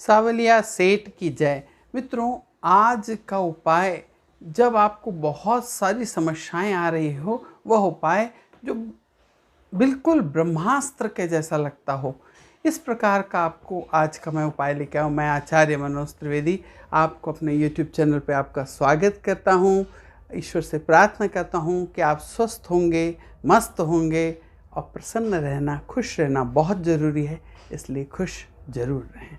सावलिया सेठ की जय। मित्रों, आज का उपाय, जब आपको बहुत सारी समस्याएं आ रही हो, वह उपाय जो बिल्कुल ब्रह्मास्त्र के जैसा लगता हो, इस प्रकार का आपको आज का मैं उपाय लेके आऊँ। मैं आचार्य मनोज त्रिवेदी आपको अपने YouTube चैनल पे आपका स्वागत करता हूँ। ईश्वर से प्रार्थना करता हूँ कि आप स्वस्थ होंगे, मस्त होंगे और प्रसन्न रहना, खुश रहना बहुत ज़रूरी है, इसलिए खुश जरूर रहें।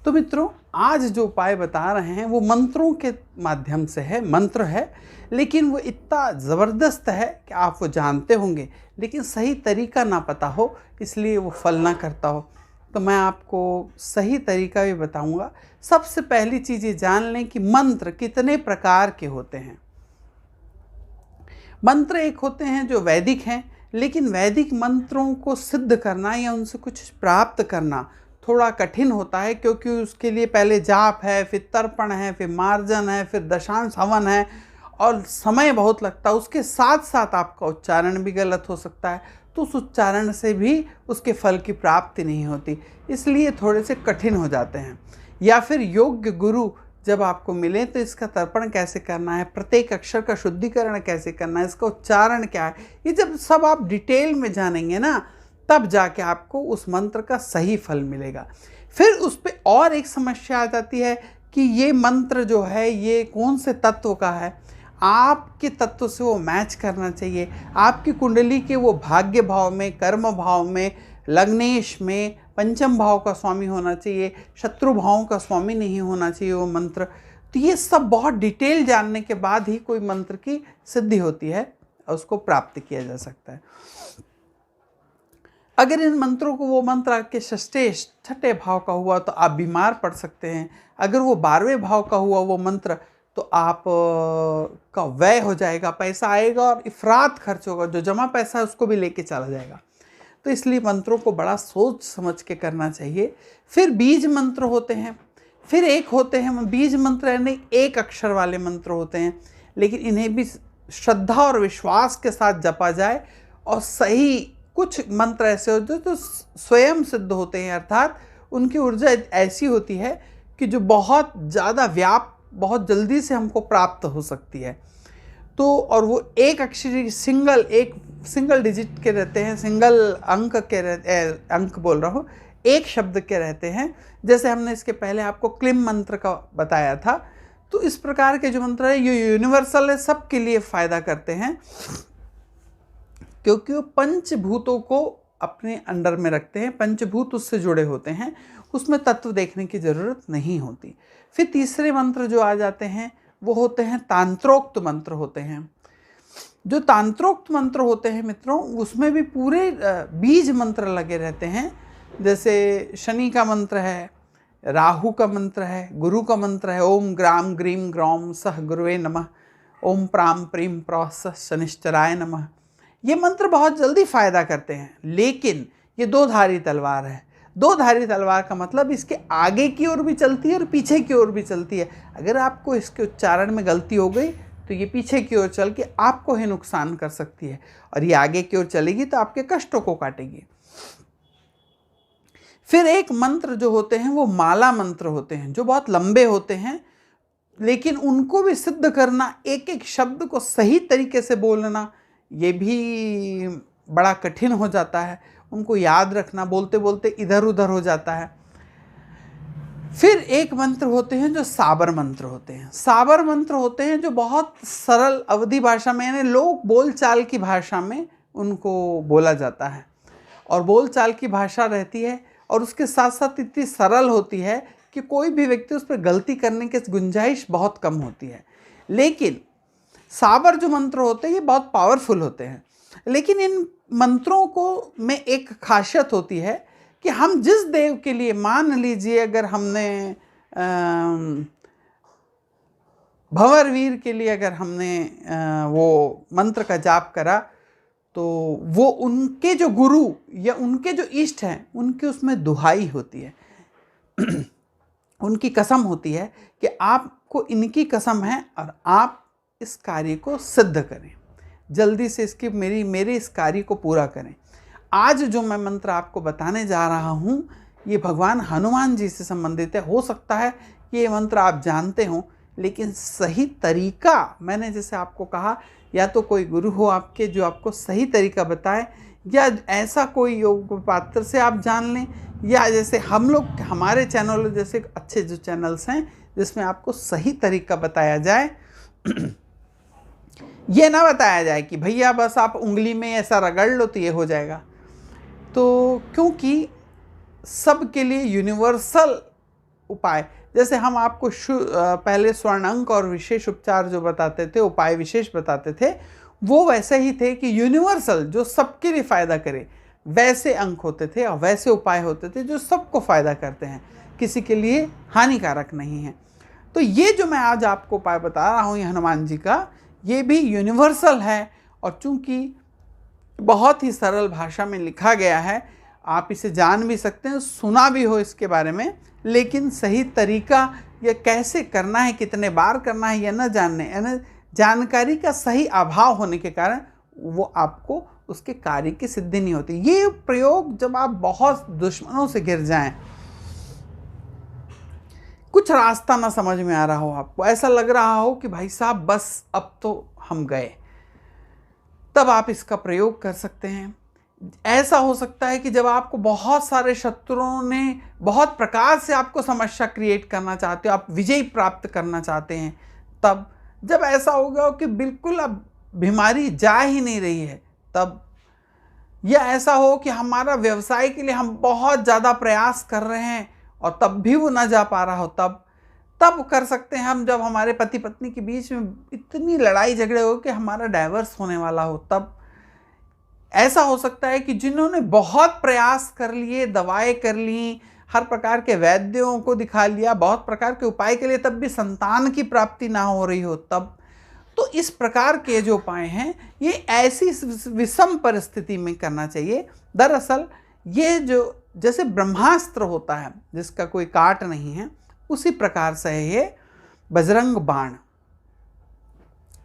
तो मित्रों, आज जो उपाय बता रहे हैं वो मंत्रों के माध्यम से है, मंत्र है, लेकिन वो इतना ज़बरदस्त है कि आप वो जानते होंगे, लेकिन सही तरीका ना पता हो, इसलिए वो फल ना करता हो। तो मैं आपको सही तरीका भी बताऊंगा। सबसे पहली चीज़ ये जान लें कि मंत्र कितने प्रकार के होते हैं। मंत्र एक होते हैं जो वैदिक हैं, लेकिन वैदिक मंत्रों को सिद्ध करना या उनसे कुछ प्राप्त करना थोड़ा कठिन होता है, क्योंकि उसके लिए पहले जाप है, फिर तर्पण है, फिर मार्जन है, फिर दशांश हवन है और समय बहुत लगता है। उसके साथ साथ आपका उच्चारण भी गलत हो सकता है, तो उस उच्चारण से भी उसके फल की प्राप्ति नहीं होती, इसलिए थोड़े से कठिन हो जाते हैं। या फिर योग्य गुरु जब आपको मिले तो इसका तर्पण कैसे करना है, प्रत्येक अक्षर का शुद्धिकरण कैसे करना है, इसका उच्चारण क्या है, ये जब सब आप डिटेल में जानेंगे ना, तब जाके आपको उस मंत्र का सही फल मिलेगा। फिर उस पर और एक समस्या आ जाती है कि ये मंत्र जो है ये कौन से तत्व का है। आपके तत्व से वो मैच करना चाहिए। आपकी कुंडली के वो भाग्य भाव में, कर्म भाव में, लग्नेश में पंचम भाव का स्वामी होना चाहिए, शत्रु भावों का स्वामी नहीं होना चाहिए वो मंत्र। तो ये सब बहुत डिटेल जानने के बाद ही कोई मंत्र की सिद्धि होती है और उसको प्राप्त किया जा सकता है। अगर इन मंत्रों को, वो मंत्र आपके छठे भाव का हुआ तो आप बीमार पड़ सकते हैं। अगर वो 12वें भाव का हुआ वो मंत्र तो आप का व्यय हो जाएगा, पैसा आएगा और इफरात खर्च होगा, जो जमा पैसा है उसको भी लेके चला जाएगा। तो इसलिए मंत्रों को बड़ा सोच समझ के करना चाहिए। फिर बीज मंत्र होते हैं, फिर एक होते हैं बीज मंत्र, यानी एक अक्षर वाले मंत्र होते हैं, लेकिन इन्हें भी श्रद्धा और विश्वास के साथ जपा जाए। और सही कुछ मंत्र ऐसे होते हैं जो स्वयं सिद्ध होते हैं, अर्थात उनकी ऊर्जा ऐसी होती है कि जो बहुत ज़्यादा बहुत जल्दी से हमको प्राप्त हो सकती है। तो और वो एक अक्षरी सिंगल डिजिट के रहते हैं, सिंगल अंक के अंक बोल रहा हूँ, एक शब्द के रहते हैं। जैसे हमने इसके पहले आपको क्लिम मंत्र का बताया था। तो इस प्रकार के जो मंत्र है ये यूनिवर्सल है, सबके लिए फ़ायदा करते हैं, क्योंकि वो पंचभूतों को अपने अंडर में रखते हैं, पंचभूत उससे जुड़े होते हैं, उसमें तत्व देखने की ज़रूरत नहीं होती। फिर तीसरे मंत्र जो आ जाते हैं वो होते हैं तांत्रोक्त मंत्र होते हैं। जो तांत्रोक्त मंत्र होते हैं मित्रों, उसमें भी पूरे बीज मंत्र लगे रहते हैं। जैसे शनि का मंत्र है, राहु का मंत्र है, गुरु का मंत्र है, ओम ग्राम ग्रीम ग्रौम सह गुरुवे नमः, ओम प्राम प्रीम प्रौः सह शनिश्चराय नमः। ये मंत्र बहुत जल्दी फायदा करते हैं, लेकिन ये दो धारी तलवार है। दो धारी तलवार का मतलब इसके आगे की ओर भी चलती है और पीछे की ओर भी चलती है। अगर आपको इसके उच्चारण में गलती हो गई तो ये पीछे की ओर चल के आपको ही नुकसान कर सकती है, और ये आगे की ओर चलेगी तो आपके कष्टों को काटेगी। फिर एक मंत्र जो होते हैं वो माला मंत्र होते हैं, जो बहुत लंबे होते हैं, लेकिन उनको भी सिद्ध करना, एक एक शब्द को सही तरीके से बोलना, ये भी बड़ा कठिन हो जाता है। उनको याद रखना बोलते बोलते इधर उधर हो जाता है। फिर एक मंत्र होते हैं जो साबर मंत्र होते हैं। साबर मंत्र होते हैं जो बहुत सरल अवधी भाषा में, यानी लोक बोलचाल की भाषा में उनको बोला जाता है, और बोलचाल की भाषा रहती है और उसके साथ साथ इतनी सरल होती है कि कोई भी व्यक्ति उस पर गलती करने की गुंजाइश बहुत कम होती है। लेकिन साबर जो मंत्र होते हैं ये बहुत पावरफुल होते हैं, लेकिन इन मंत्रों को में एक खासियत होती है कि हम जिस देव के लिए, मान लीजिए अगर हमने भंवरवीर के लिए अगर हमने वो मंत्र का जाप करा, तो वो उनके जो गुरु या उनके जो इष्ट हैं उनकी उसमें दुहाई होती है उनकी कसम होती है कि आपको इनकी कसम है और आप इस कार्य को सिद्ध करें, जल्दी से इसकी मेरे इस कार्य को पूरा करें। आज जो मैं मंत्र आपको बताने जा रहा हूँ ये भगवान हनुमान जी से संबंधित है। हो सकता है कि ये मंत्र आप जानते हो, लेकिन सही तरीका, मैंने जैसे आपको कहा, या तो कोई गुरु हो आपके जो आपको सही तरीका बताए, या ऐसा कोई योग पात्र से आप जान लें, या जैसे हम लोग हमारे चैनल जैसे अच्छे जो चैनल्स हैं जिसमें आपको सही तरीका बताया जाए। ये ना बताया जाए कि भैया बस आप उंगली में ऐसा रगड़ लो तो ये हो जाएगा। तो क्योंकि सबके लिए यूनिवर्सल उपाय, जैसे हम आपको पहले स्वर्ण अंक और विशेष उपचार जो बताते थे, उपाय विशेष बताते थे, वो वैसे ही थे कि यूनिवर्सल जो सबके लिए फ़ायदा करे, वैसे अंक होते थे और वैसे उपाय होते थे जो सबको फ़ायदा करते हैं, किसी के लिए हानिकारक नहीं है। तो ये जो मैं आज आपको उपाय बता रहा हूँ, ये हनुमान जी का, ये भी यूनिवर्सल है। और चूंकि बहुत ही सरल भाषा में लिखा गया है, आप इसे जान भी सकते हैं, सुना भी हो इसके बारे में, लेकिन सही तरीका या कैसे करना है, कितने बार करना है, यह न जानने, यानी जानकारी का सही अभाव होने के कारण वो आपको उसके कार्य की सिद्धि नहीं होती। ये प्रयोग जब आप बहुत दुश्मनों से घिर जाएं, कुछ रास्ता ना समझ में आ रहा हो, आपको ऐसा लग रहा हो कि भाई साहब बस अब तो हम गए, तब आप इसका प्रयोग कर सकते हैं। ऐसा हो सकता है कि जब आपको बहुत सारे शत्रुओं ने बहुत प्रकार से आपको समस्या क्रिएट करना चाहते हो, आप विजय प्राप्त करना चाहते हैं, तब जब ऐसा हो गया हो कि बिल्कुल अब बीमारी जा ही नहीं रही है, तब, या ऐसा हो कि हमारा व्यवसाय के लिए हम बहुत ज़्यादा प्रयास कर रहे हैं और तब भी वो ना जा पा रहा हो, तब कर सकते हैं हम। जब हमारे पति पत्नी के बीच में इतनी लड़ाई झगड़े हो कि हमारा डाइवर्स होने वाला हो, तब। ऐसा हो सकता है कि जिन्होंने बहुत प्रयास कर लिए, दवाएं कर ली, हर प्रकार के वैद्यों को दिखा लिया, बहुत प्रकार के उपाय के लिए, तब भी संतान की प्राप्ति ना हो रही हो, तब। तो इस प्रकार के जो उपाय हैं, ये ऐसी विषम परिस्थिति में करना चाहिए। दरअसल ये जो जैसे ब्रह्मास्त्र होता है जिसका कोई काट नहीं है, उसी प्रकार से है ये बजरंग बाण।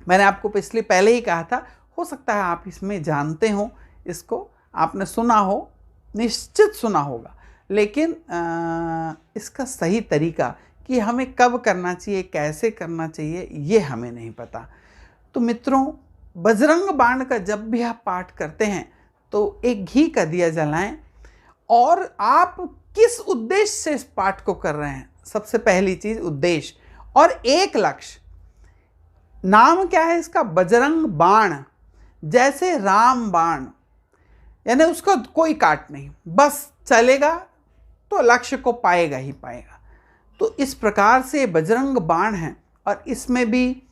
मैंने आपको पहले ही कहा था, हो सकता है आप इसमें जानते हो, इसको आपने सुना हो, निश्चित सुना होगा, लेकिन इसका सही तरीका कि हमें कब करना चाहिए, कैसे करना चाहिए, ये हमें नहीं पता। तो मित्रों, बजरंग बाण का जब भी आप पाठ करते हैं तो एक घी का दिया जलाएं, और आप किस उद्देश्य से इस पाठ को कर रहे हैं, सबसे पहली चीज उद्देश्य, और एक लक्ष्य। नाम क्या है इसका? बजरंग बाण, जैसे राम बाण, यानी उसका कोई काट नहीं, बस चलेगा तो लक्ष्य को पाएगा ही पाएगा। तो इस प्रकार से बजरंग बाण है, और इसमें भी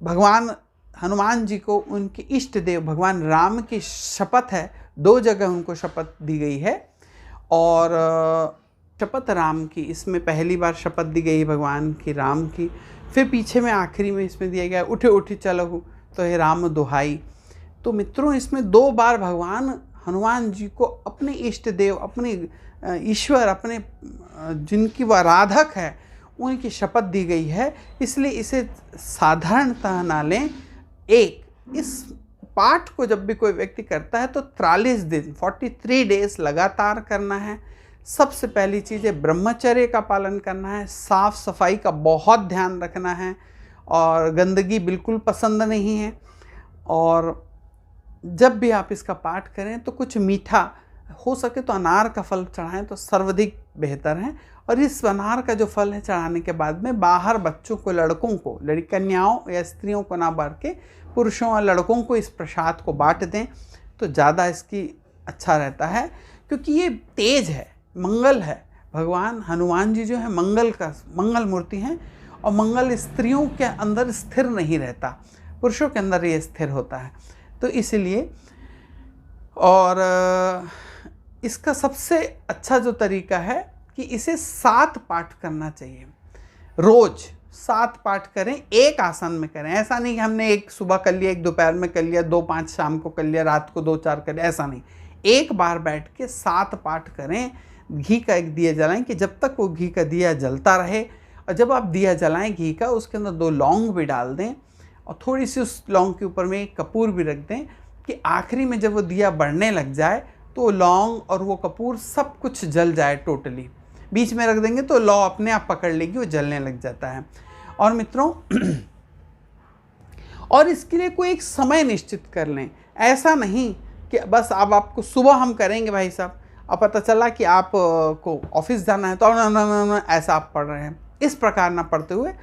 भगवान हनुमान जी को उनके इष्ट देव भगवान राम की शपथ है। 2 जगह उनको शपथ दी गई है, और शपथ राम की, इसमें पहली बार शपथ दी गई भगवान की राम की, फिर पीछे में आखिरी में इसमें दिया गया उठे उठे चलो तो हे राम दुहाई। तो मित्रों, इसमें 2 बार भगवान हनुमान जी को अपने इष्ट देव, अपने ईश्वर, अपने जिनकी वो आराधक है, उनकी शपथ दी गई है। इसलिए इसे साधारणतः ना लें। इस पाठ को जब भी कोई व्यक्ति करता है तो 43 दिन 43 डेज लगातार करना है। सबसे पहली चीज़ है ब्रह्मचर्य का पालन करना है, साफ सफाई का बहुत ध्यान रखना है, और गंदगी बिल्कुल पसंद नहीं है। और जब भी आप इसका पाठ करें तो कुछ मीठा, हो सके तो अनार का फल चढ़ाएं तो सर्वाधिक बेहतर है। और इस अनार का जो फल है चढ़ाने के बाद में बाहर बच्चों को, लड़कों को, लड़की कन्याओं या स्त्रियों को ना बांट के पुरुषों और लड़कों को इस प्रसाद को बांट दें तो ज़्यादा इसकी अच्छा रहता है, क्योंकि ये तेज है, मंगल है। भगवान हनुमान जी जो है मंगल मूर्ति हैं, और मंगल स्त्रियों के अंदर स्थिर नहीं रहता, पुरुषों के अंदर ये स्थिर होता है। तो इसलिए, और इसका सबसे अच्छा जो तरीका है कि इसे 7 पाठ करना चाहिए, रोज 7 पाठ करें, एक आसन में करें। ऐसा नहीं कि हमने एक सुबह कर लिया, एक दोपहर में कर लिया, 2-5 शाम को कर लिया, रात को 2-4 कर लिया, ऐसा नहीं। एक बार बैठ के 7 पाठ करें। घी का एक दिया जलाएं कि जब तक वो घी का दिया जलता रहे, और जब आप दिया जलाएं घी का, उसके अंदर 2 लौंग भी डाल दें, और थोड़ी सी उस लौंग के ऊपर में एक कपूर भी रख दें, कि आखिरी में जब वो दिया बढ़ने लग जाए तो लौंग और वो कपूर सब कुछ जल जाए टोटली। बीच में रख देंगे तो लौ अपने आप पकड़ लेगी, वो जलने लग जाता है। और मित्रों और इसके लिए कोई एक समय निश्चित कर लें। ऐसा नहीं कि बस अब आपको सुबह हम करेंगे भाई साहब, अब पता चला कि आप को ऑफिस जाना है तो ना ऐसा आप पढ़ रहे हैं। इस प्रकार ना पढ़ते हुए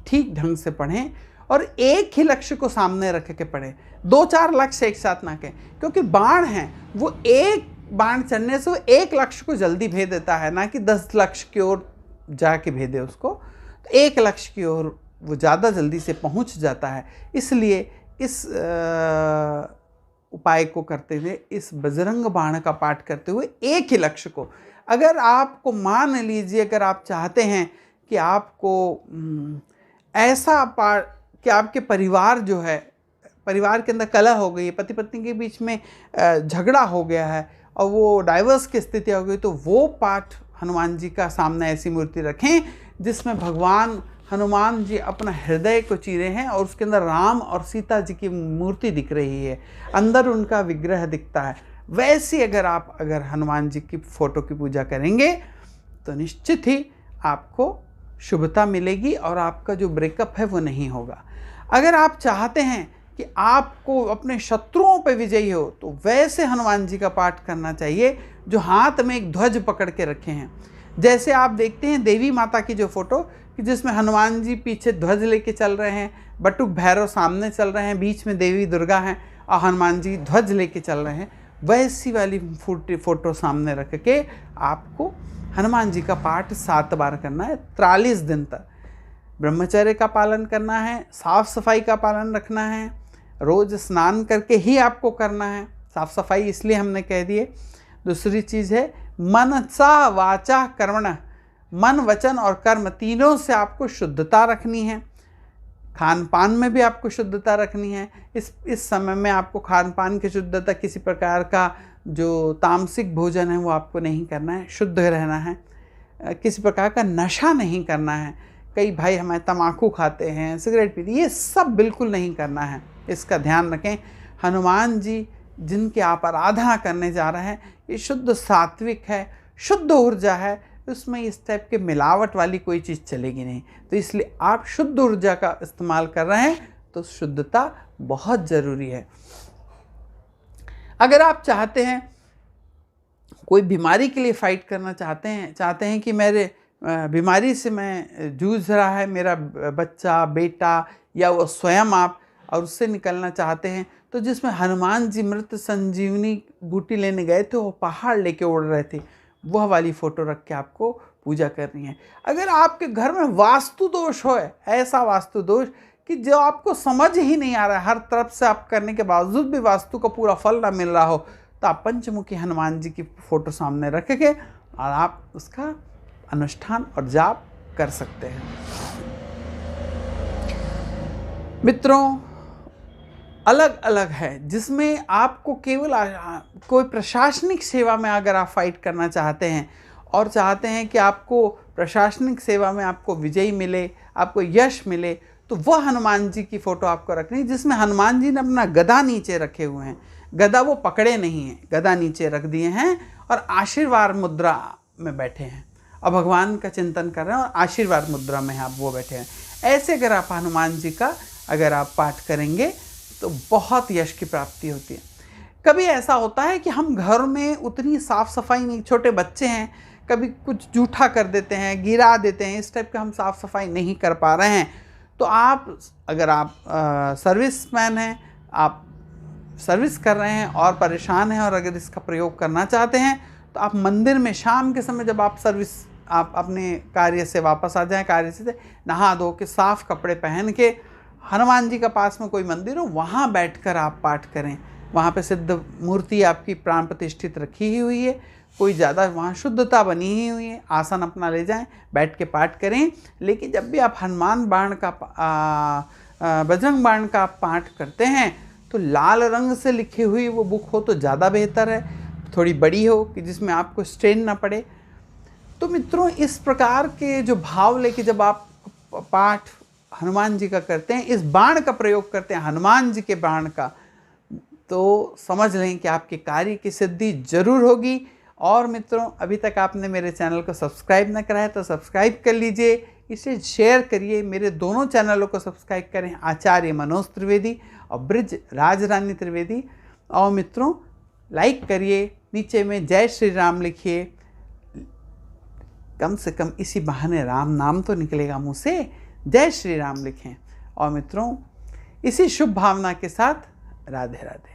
ठीक ढंग से पढ़ें और एक ही लक्ष्य को सामने रख के पढ़ें। 2-4 लक्ष्य एक साथ ना कहें, क्योंकि बाण है वो एक बाण चढ़ने से वो एक लक्ष्य को जल्दी भेज देता है, ना कि 10 लक्ष्य की ओर जाके भेदे उसको। तो एक लक्ष्य की ओर वो ज़्यादा जल्दी से पहुंच जाता है। इसलिए इस उपाय को करते हुए, इस बजरंग बाण का पाठ करते हुए एक ही लक्ष्य को, अगर आपको मान लीजिए अगर आप चाहते हैं कि आपको ऐसा पाठ कि आपके परिवार जो है, परिवार के अंदर कलह हो गई है, पति पत्नी के बीच में झगड़ा हो गया है और वो डाइवर्स की स्थिति हो गई, तो वो पाठ हनुमान जी का सामने ऐसी मूर्ति रखें जिसमें भगवान हनुमान जी अपना हृदय को चीरे हैं और उसके अंदर राम और सीता जी की मूर्ति दिख रही है, अंदर उनका विग्रह दिखता है। वैसी अगर हनुमान जी की फोटो की पूजा करेंगे तो निश्चित ही आपको शुभता मिलेगी और आपका जो ब्रेकअप है वो नहीं होगा। अगर आप चाहते हैं कि आपको अपने शत्रुओं पर विजयी हो तो वैसे हनुमान जी का पाठ करना चाहिए जो हाथ में एक ध्वज पकड़ के रखे हैं। जैसे आप देखते हैं देवी माता की जो फोटो कि जिसमें हनुमान जी पीछे ध्वज लेके चल रहे हैं, बटुक भैरव सामने चल रहे हैं, बीच में देवी दुर्गा हैं और हनुमान जी ध्वज लेके चल रहे हैं, वैसी वाली फोटो सामने रख के आपको हनुमान जी का पाठ 7 बार करना है 43 दिन तक। ब्रह्मचर्य का पालन करना है, साफ सफाई का पालन रखना है, रोज स्नान करके ही आपको करना है। साफ सफाई इसलिए हमने कह दिए। दूसरी चीज़ है मनसा वाचा कर्मण, मन वचन और कर्म तीनों से आपको शुद्धता रखनी है। खान पान में भी आपको शुद्धता रखनी है। इस समय में आपको खान पान की शुद्धता, किसी प्रकार का जो तामसिक भोजन है वो आपको नहीं करना है, शुद्ध रहना है। किसी प्रकार का नशा नहीं करना है। कई भाई हमारे तम्बाकू खाते हैं, सिगरेट पीते, ये सब बिल्कुल नहीं करना है, इसका ध्यान रखें। हनुमान जी जिनकी आप आराधना करने जा रहे हैं ये शुद्ध सात्विक है, शुद्ध ऊर्जा है, उसमें इस टाइप के मिलावट वाली कोई चीज़ चलेगी नहीं। तो इसलिए आप शुद्ध ऊर्जा का इस्तेमाल कर रहे हैं तो शुद्धता बहुत ज़रूरी है। अगर आप चाहते हैं कोई बीमारी के लिए फाइट करना चाहते हैं कि मेरे बीमारी से मैं जूझ रहा है मेरा बच्चा, बेटा या वो स्वयं आप, और उससे निकलना चाहते हैं, तो जिसमें हनुमान जी मृत संजीवनी बूटी लेने गए थे, वो पहाड़ लेके उड़ रहे थे, वह वाली फ़ोटो रख के आपको पूजा करनी है। अगर आपके घर में वास्तु दोष हो, ऐसा वास्तु दोष कि जो आपको समझ ही नहीं आ रहा है, हर तरफ से आप करने के बावजूद भी वास्तु का पूरा फल ना मिल रहा हो, तो आप पंचमुखी हनुमान जी की फ़ोटो सामने रख के और आप उसका अनुष्ठान और जाप कर सकते हैं। मित्रों, अलग अलग है जिसमें आपको केवल कोई प्रशासनिक सेवा में अगर आप फाइट करना चाहते हैं और चाहते हैं कि आपको प्रशासनिक सेवा में आपको विजय मिले, आपको यश मिले, तो वह हनुमान जी की फ़ोटो आपको रखनी जिसमें हनुमान जी ने अपना गदा नीचे रखे हुए हैं। गदा वो पकड़े नहीं हैं, गदा नीचे रख दिए हैं और आशीर्वाद मुद्रा में बैठे हैं और भगवान का चिंतन कर रहे हैं और आशीर्वाद मुद्रा में आप वो बैठे हैं। ऐसे अगर आप हनुमान जी का अगर आप पाठ करेंगे तो बहुत यश की प्राप्ति होती है। कभी ऐसा होता है कि हम घर में उतनी साफ़ सफाई नहीं, छोटे बच्चे हैं, कभी कुछ जूठा कर देते हैं, गिरा देते हैं, इस टाइप का हम साफ़ सफाई नहीं कर पा रहे हैं, तो आप अगर आप सर्विसमैन हैं, आप सर्विस कर रहे हैं और परेशान हैं और अगर इसका प्रयोग करना चाहते हैं तो आप मंदिर में शाम के समय जब आप अपने कार्य से वापस आ जाएं, कार्य से नहा धो के साफ़ कपड़े पहन के हनुमान जी का पास में कोई मंदिर हो वहाँ बैठकर आप पाठ करें। वहाँ पे सिद्ध मूर्ति आपकी प्राण प्रतिष्ठित रखी ही हुई है, कोई ज़्यादा वहाँ शुद्धता बनी ही हुई है, आसन अपना ले जाएं, बैठ के पाठ करें। लेकिन जब भी आप हनुमान बाण का बजरंग बाण का पाठ करते हैं तो लाल रंग से लिखी हुई वो बुक हो तो ज़्यादा बेहतर है, थोड़ी बड़ी हो कि जिसमें आपको स्ट्रेन ना पड़े। तो मित्रों, इस प्रकार के जो भाव लेके जब आप पाठ हनुमान जी का करते हैं, इस बाण का प्रयोग करते हैं हनुमान जी के बाण का, तो समझ लें कि आपके कार्य की सिद्धि जरूर होगी। और मित्रों, अभी तक आपने मेरे चैनल को सब्सक्राइब न करा है तो सब्सक्राइब कर लीजिए, इसे शेयर करिए। मेरे दोनों चैनलों को सब्सक्राइब करें, आचार्य मनोज त्रिवेदी और ब्रिज राजरानी त्रिवेदी। और मित्रों, लाइक करिए, नीचे में जय श्री राम लिखिए, कम से कम इसी बहाने राम नाम तो निकलेगा मुँह से। जय श्री राम लिखें। और मित्रों, इसी शुभ भावना के साथ राधे राधे।